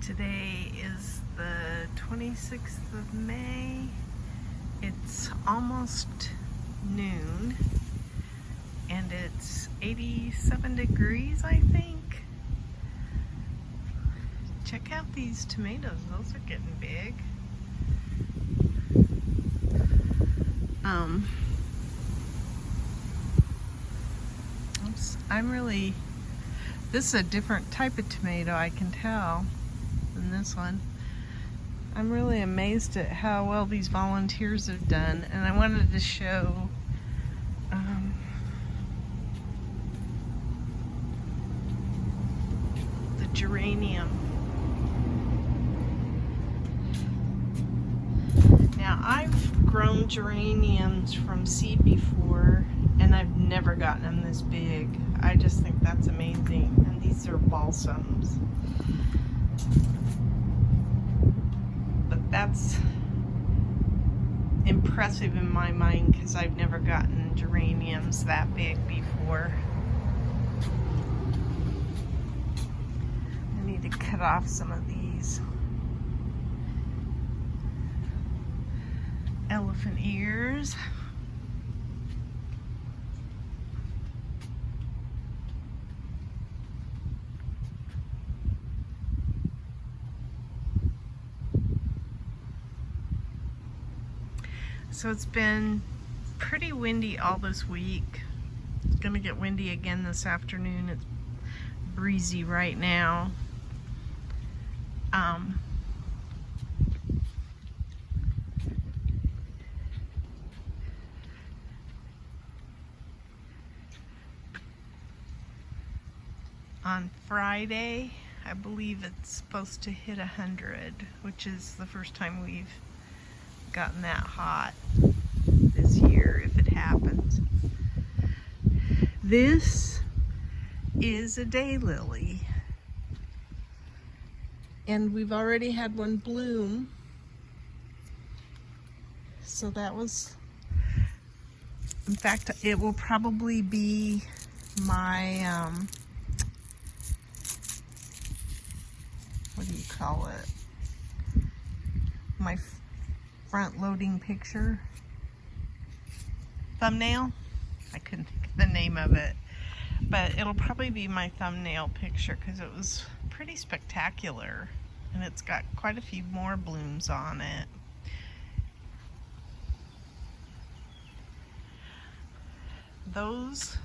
Today is the 26th of May. It's almost noon and it's 87 degrees, I think. Check out these tomatoes, those are getting big. This is a different type of tomato, I can tell, than this one. I'm really amazed at how well these volunteers have done, and I wanted to show the geranium. Now, I've grown geraniums from seed before, and I've never gotten them this big. I just think that's amazing. And these are balsams. But that's impressive in my mind because I've never gotten geraniums that big before. I need to cut off some of these elephant ears. So it's been pretty windy all this week. It's gonna get windy again this afternoon. It's breezy right now. On Friday, I believe it's supposed to hit 100, which is the first time we've gotten that hot this year, if it happens. This is a daylily, and we've already had one bloom, so that was, in fact, it will probably be my what do you call it, my front loading picture thumbnail. I couldn't think of the name of it, but it'll probably be my thumbnail picture because it was pretty spectacular, and it's got quite a few more blooms on it. Those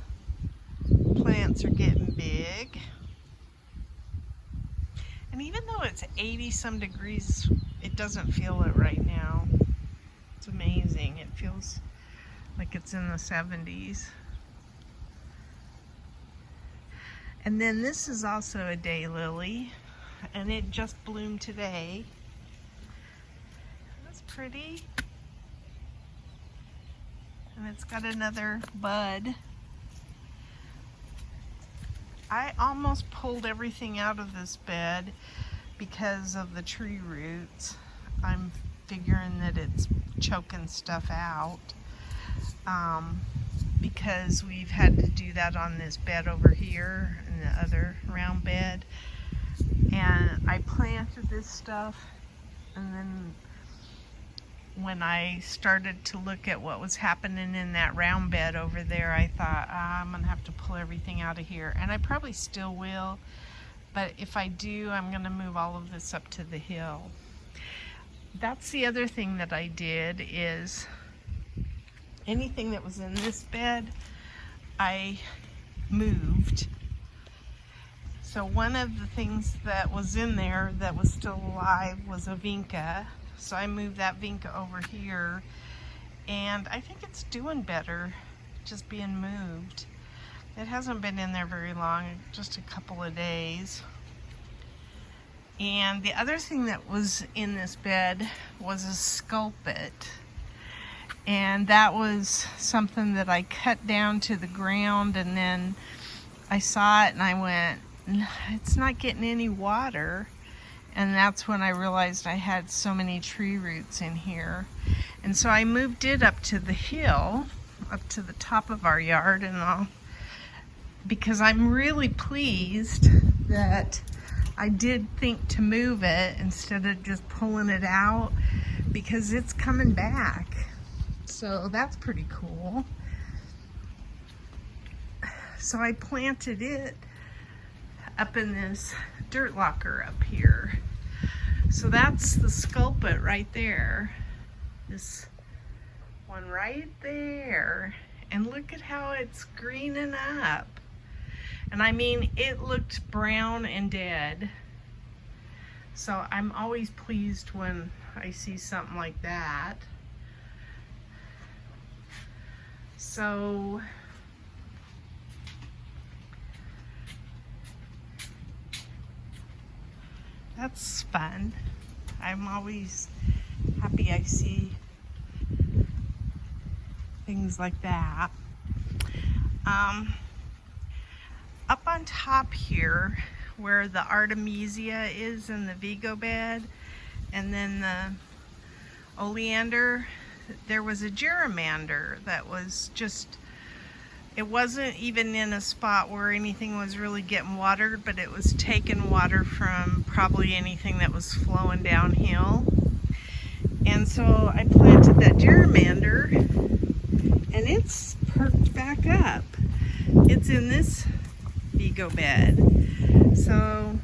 plants are getting big, and even though it's 80 some degrees, it doesn't feel it right now. It's amazing. It feels like it's in the 70s. And then this is also a daylily, and it just bloomed today. That's pretty. And it's got another bud. I almost pulled everything out of this bed because of the tree roots. I'm figuring that it's choking stuff out because we've had to do that on this bed over here and the other round bed. And I planted this stuff, and then when I started to look at what was happening in that round bed over there, I thought, I'm gonna have to pull everything out of here, and I probably still will. But if I do, I'm going to move all of this up to the hill. That's the other thing that I did, is anything that was in this bed, I moved. So one of the things that was in there that was still alive was a vinca. So I moved that vinca over here, and I think it's doing better just being moved. It hasn't been in there very long, just a couple of days. And the other thing that was in this bed was a sculpit. And that was something that I cut down to the ground, and then I saw it and I went, it's not getting any water. And that's when I realized I had so many tree roots in here. And so I moved it up to the hill, up to the top of our yard, and because I'm really pleased that I did think to move it instead of just pulling it out because it's coming back. So that's pretty cool. So I planted it up in this dirt locker up here. So that's the sculpit right there. This one right there. And look at how it's greening up. And I mean, it looked brown and dead. So I'm always pleased when I see something like that. So that's fun. I'm always happy I see things like that. Up on top here, where the Artemisia is in the Vego bed, and then the oleander, there was a gerrymander that was just, it wasn't even in a spot where anything was really getting watered, but it was taking water from probably anything that was flowing downhill. And so I planted that gerrymander, and it's perked back up. It's in this Vego bed. So,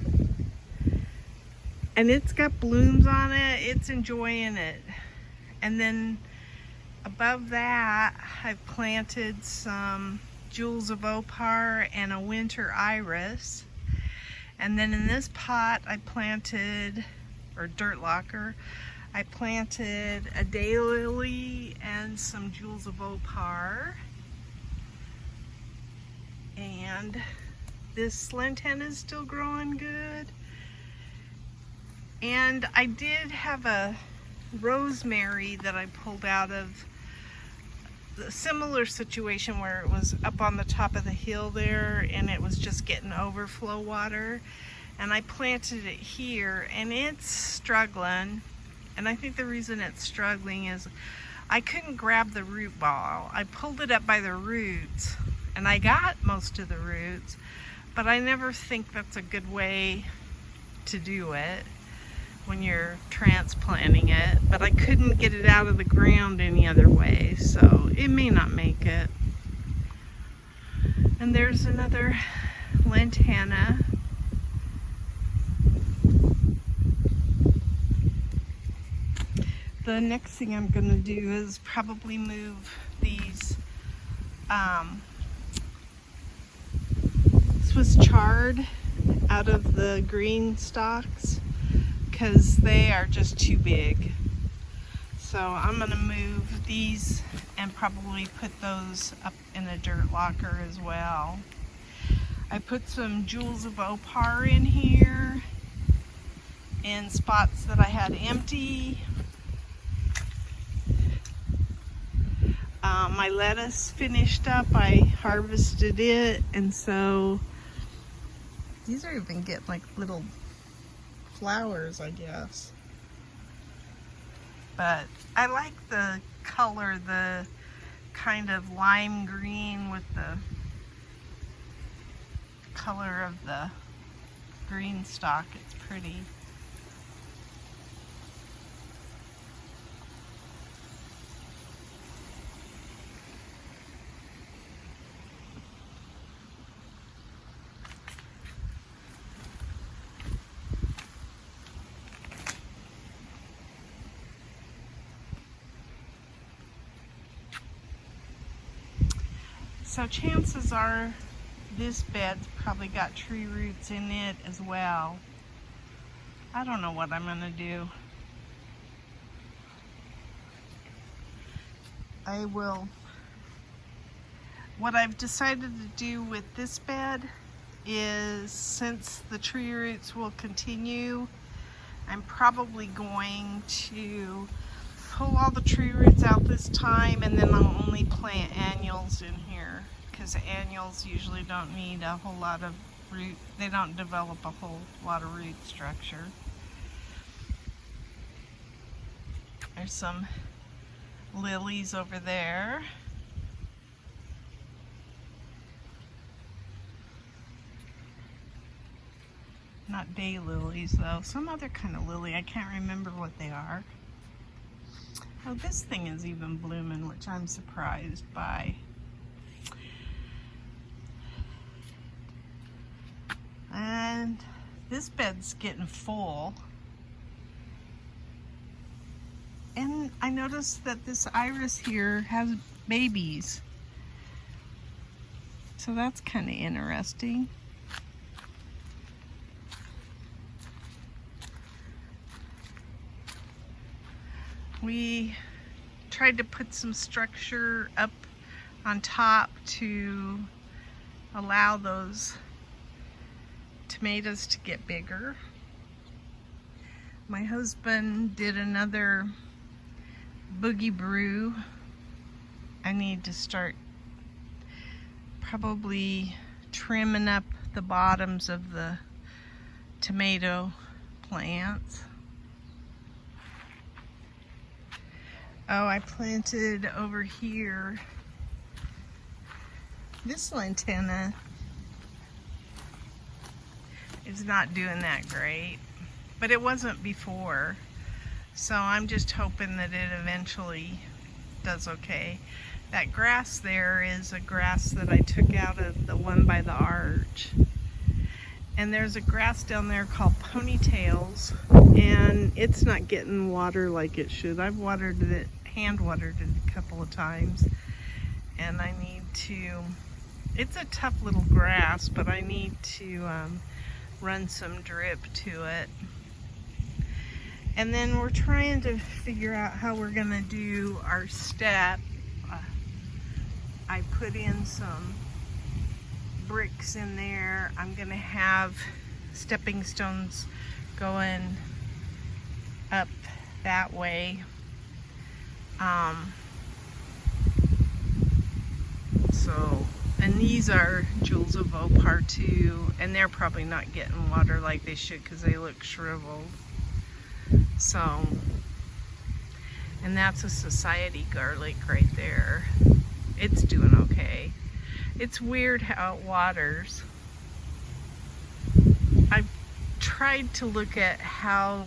and it's got blooms on it. It's enjoying it. And then above that, I've planted some jewels of opar and a winter iris. And then in this pot, I planted, or dirt locker, I planted a daylily and some jewels of opar. And this lantana is still growing good. And I did have a rosemary that I pulled out of a similar situation where it was up on the top of the hill there and it was just getting overflow water. And I planted it here and it's struggling. And I think the reason it's struggling is I couldn't grab the root ball. I pulled it up by the roots and I got most of the roots, but I never think that's a good way to do it when you're transplanting it. But I couldn't get it out of the ground any other way, so it may not make it. And there's another lantana. The next thing I'm going to do is probably move these Swiss chard out of the GreenStalks because they are just too big. So I'm going to move these and probably put those up in a dirt locker as well. I put some jewels of opar in here in spots that I had empty. My lettuce finished up, I harvested it, and so these are even getting like little flowers, I guess. But I like the color, the kind of lime green with the color of the GreenStalk. It's pretty. So chances are this bed's probably got tree roots in it as well. I don't know what I'm gonna do. What I've decided to do with this bed is, since the tree roots will continue, I'm probably going to pull all the tree roots out this time, and then I'll only plant annuals in here, because annuals usually don't need a whole lot of root. They don't develop a whole lot of root structure. There's some lilies over there. Not daylilies though, some other kind of lily. I can't remember what they are. Oh, this thing is even blooming, which I'm surprised by. And this bed's getting full. And I noticed that this iris here has babies. So that's kind of interesting. We tried to put some structure up on top to allow those tomatoes to get bigger. My husband did another boogie brew. I need to start probably trimming up the bottoms of the tomato plants. Oh, I planted over here. This lantana is not doing that great, but it wasn't before. So I'm just hoping that it eventually does okay. That grass there is a grass that I took out of the one by the arch. And there's a grass down there called ponytails, and it's not getting water like it should. I've watered it, hand watered it a couple of times, and I need to, it's a tough little grass, but I need to run some drip to it. And then we're trying to figure out how we're gonna do our step. I put in some bricks in there. I'm gonna have stepping stones going up that way. And these are Jewels of Opar too, and they're probably not getting water like they should because they look shriveled. So, and that's a society garlic right there. It's doing okay. It's weird how it waters. I've tried to look at how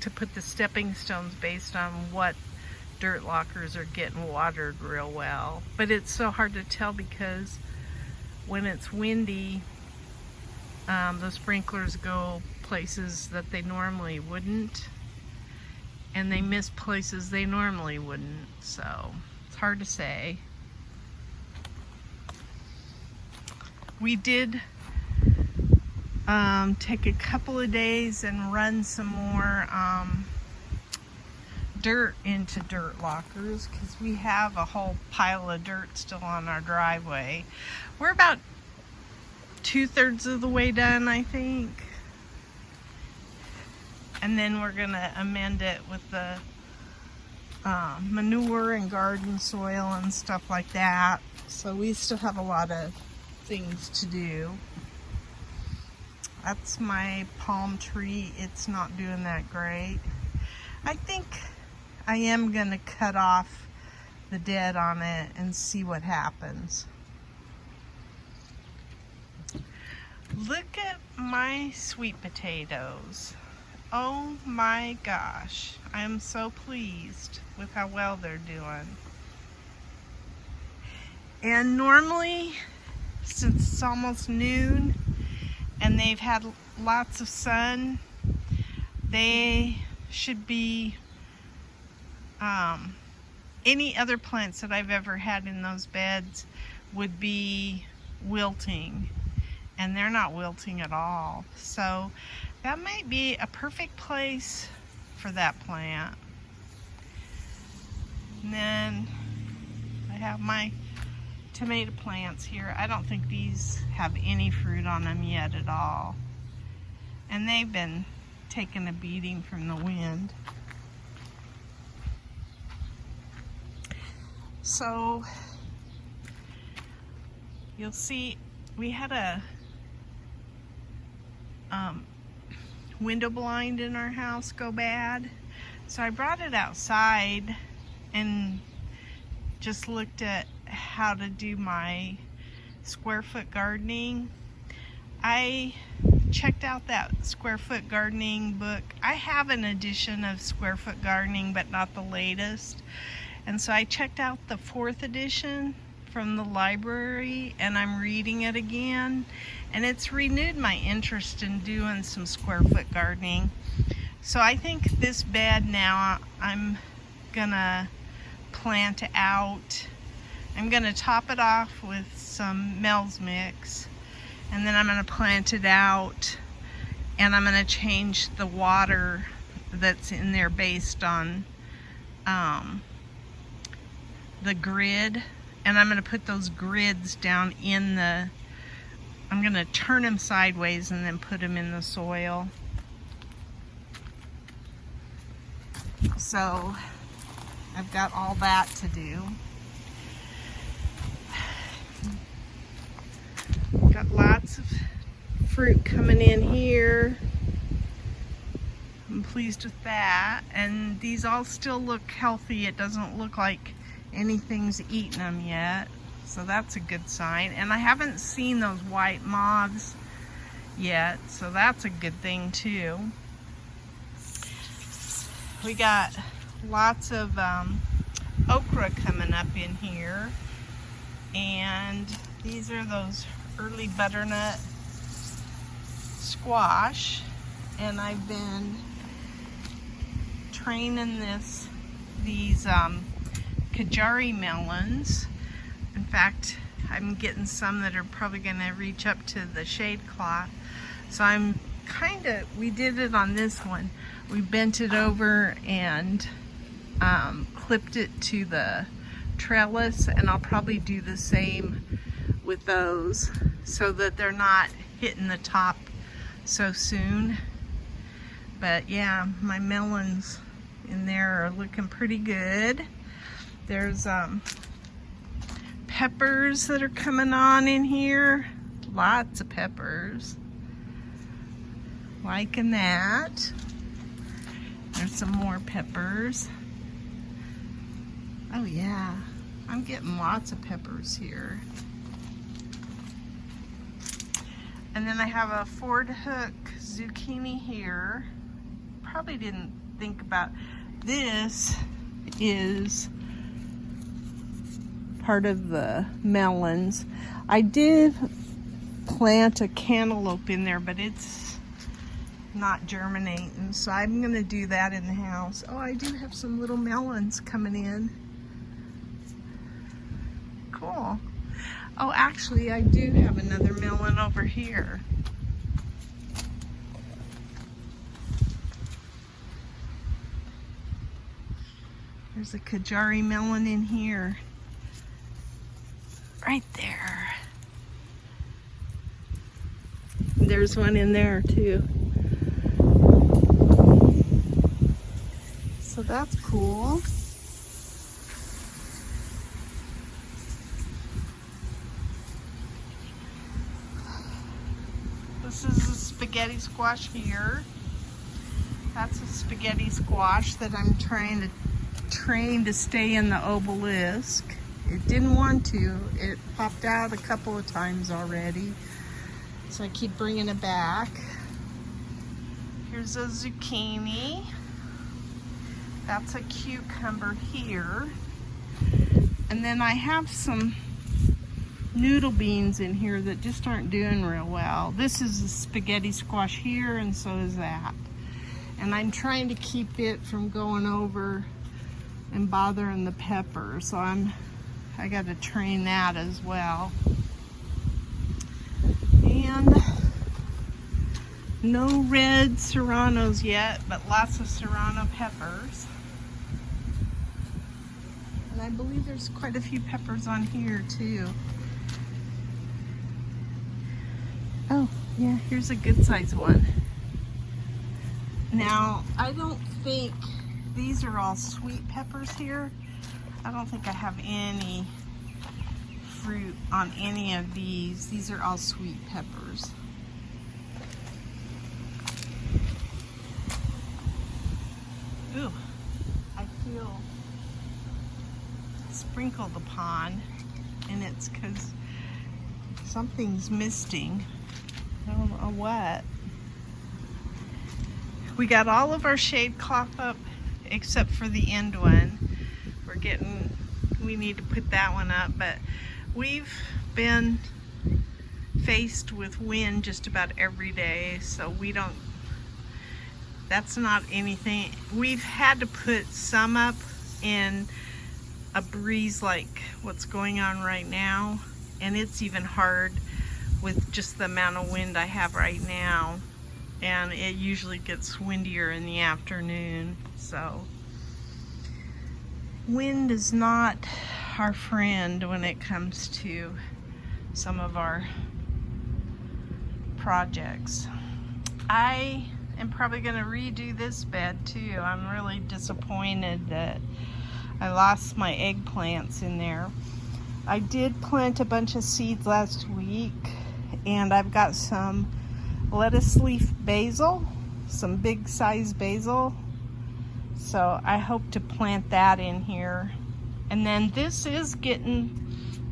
to put the stepping stones based on what dirt lockers are getting watered real well. But it's so hard to tell because when it's windy, the sprinklers go places that they normally wouldn't, and they miss places they normally wouldn't. So it's hard to say. We did take a couple of days and run some more dirt into dirt lockers because we have a whole pile of dirt still on our driveway. We're about 2/3 of the way done, I think. And then we're gonna amend it with the manure and garden soil and stuff like that. So we still have a lot of things to do. That's my palm tree. It's not doing that great. I think I am gonna cut off the dead on it and see what happens. Look at my sweet potatoes. Oh my gosh, I am so pleased with how well they're doing. And normally, since it's almost noon and they've had lots of sun, they should be any other plants that I've ever had in those beds would be wilting, and they're not wilting at all. So that might be a perfect place for that plant. And then I have my tomato plants here. I don't think these have any fruit on them yet at all. And they've been taking a beating from the wind. So you'll see we had a window blind in our house go bad. So I brought it outside and just looked at how to do my square foot gardening. I checked out that Square Foot Gardening book. I have an edition of Square Foot Gardening, but not the latest. And so I checked out the 4th edition from the library, and I'm reading it again. And it's renewed my interest in doing some square foot gardening. So I think this bed now I'm gonna plant out. I'm gonna top it off with some Mel's Mix, and then I'm gonna plant it out, and I'm gonna change the water that's in there based on the grid. And I'm gonna put those grids down in the, I'm gonna turn them sideways and then put them in the soil. So I've got all that to do. Got lots of fruit coming in here. I'm pleased with that. And these all still look healthy. It doesn't look like anything's eaten them yet. So that's a good sign. And I haven't seen those white moths yet. So that's a good thing too. We got lots of okra coming up in here. And these are those early butternut squash, and I've been training these Kajari melons. In fact, I'm getting some that are probably going to reach up to the shade cloth. So I'm we did it on this one. We bent it over and clipped it to the trellis, and I'll probably do the same with those so that they're not hitting the top so soon. But yeah, my melons in there are looking pretty good. There's peppers that are coming on in here. Lots of peppers. Liking that. There's some more peppers. Oh yeah, I'm getting lots of peppers here. And then I have a Ford Hook zucchini here. Probably didn't think about this. Is part of the melons. I did plant a cantaloupe in there, but it's not germinating, so I'm gonna do that in the house. Oh, I do have some little melons coming in. Cool. Oh, actually, I do have another melon over here. There's a Kajari melon in here. Right there. There's one in there too. So that's cool. This is a spaghetti squash here. That's a spaghetti squash that I'm trying to train to stay in the obelisk. It didn't want to. It popped out a couple of times already. So I keep bringing it back. Here's a zucchini. That's a cucumber here. And then I have some noodle beans in here that just aren't doing real well. This is a spaghetti squash here, and so is that. And I'm trying to keep it from going over and bothering the pepper. So I got to train that as well. And no red serranos yet, but lots of serrano peppers. And I believe there's quite a few peppers on here too. Oh, yeah, here's a good size one. Now, I don't think these are all sweet peppers here. I don't think I have any fruit on any of these. These are all sweet peppers. Ooh, I feel sprinkled upon, and it's because something's misting. I don't know what. We got all of our shade cloth up except for the end one. We need to put that one up, but we've been faced with wind just about every day, so that's not anything. We've had to put some up in a breeze like what's going on right now, and it's even hard with just the amount of wind I have right now, and it usually gets windier in the afternoon. So wind is not our friend when it comes to some of our projects. I am probably going to redo this bed too. I'm really disappointed that I lost my eggplants in there. I did plant a bunch of seeds last week, and I've got some lettuce leaf basil, some big size basil. So I hope to plant that in here. And then this is getting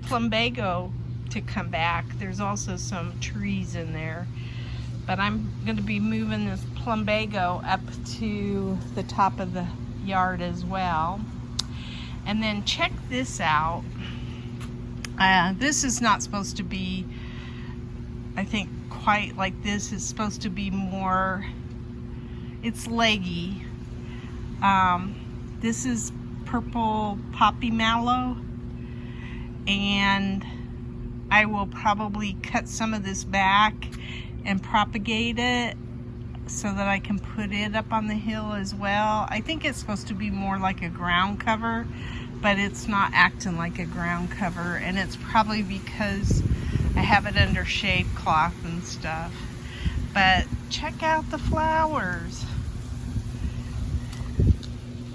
plumbago to come back. There's also some trees in there. But I'm going to be moving this plumbago up to the top of the yard as well. And then check this out. This is not supposed to be, I think, quite like this. It's supposed to be more, it's leggy. This is purple poppy mallow, and I will probably cut some of this back and propagate it so that I can put it up on the hill as well. I think it's supposed to be more like a ground cover, but it's not acting like a ground cover, and it's probably because I have it under shade cloth and stuff. But check out the flowers.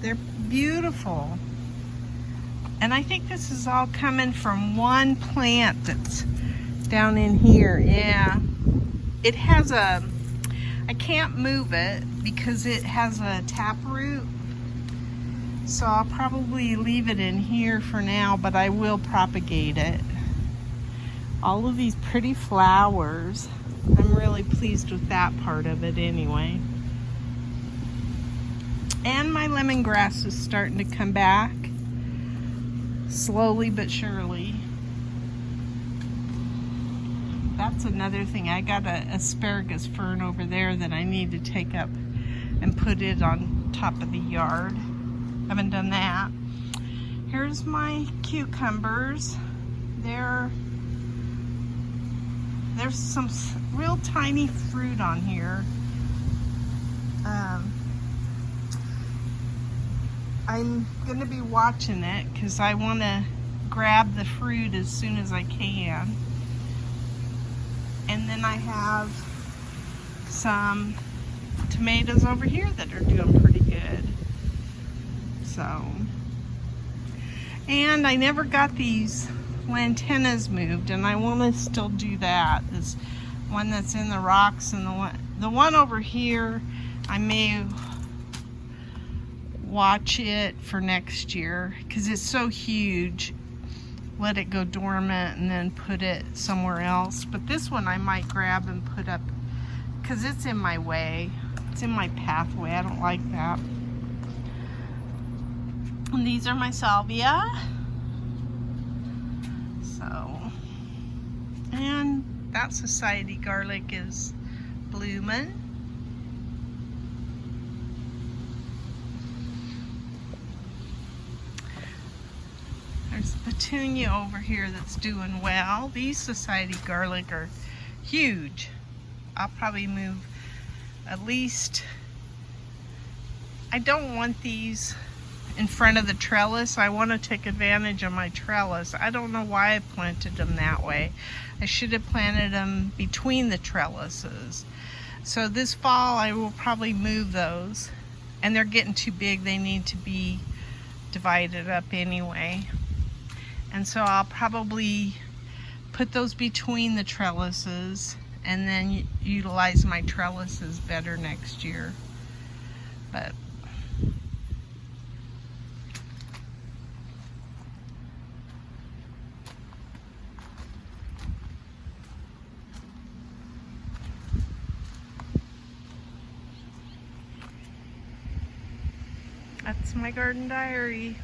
They're beautiful. And I think this is all coming from one plant that's down in here. Yeah. It has I can't move it because it has a taproot. So I'll probably leave it in here for now, but I will propagate it. All of these pretty flowers. I'm really pleased with that part of it anyway. And my lemongrass is starting to come back, slowly but surely. That's another thing. I got an asparagus fern over there that I need to take up and put it on top of the yard. Haven't done that. Here's my cucumbers. There's some real tiny fruit on here. I'm going to be watching it because I want to grab the fruit as soon as I can. And then I have some tomatoes over here that are doing pretty good. So, and I never got these lantanas moved, and I want to still do that. This one that's in the rocks, and the one over here, I may watch it for next year because it's so huge. Let it go dormant and then put it somewhere else. But this one I might grab and put up because it's in my way. It's in my pathway. I don't like that. And these are my salvia. So, and that society garlic is blooming. There's petunia over here that's doing well. These society garlic are huge. I'll probably move at least, I don't want these in front of the trellis. I want to take advantage of my trellis. I don't know why I planted them that way. I should have planted them between the trellises. So this fall I will probably move those, and they're getting too big. They need to be divided up anyway. And so I'll probably put those between the trellises and then utilize my trellises better next year. But That's my garden diary.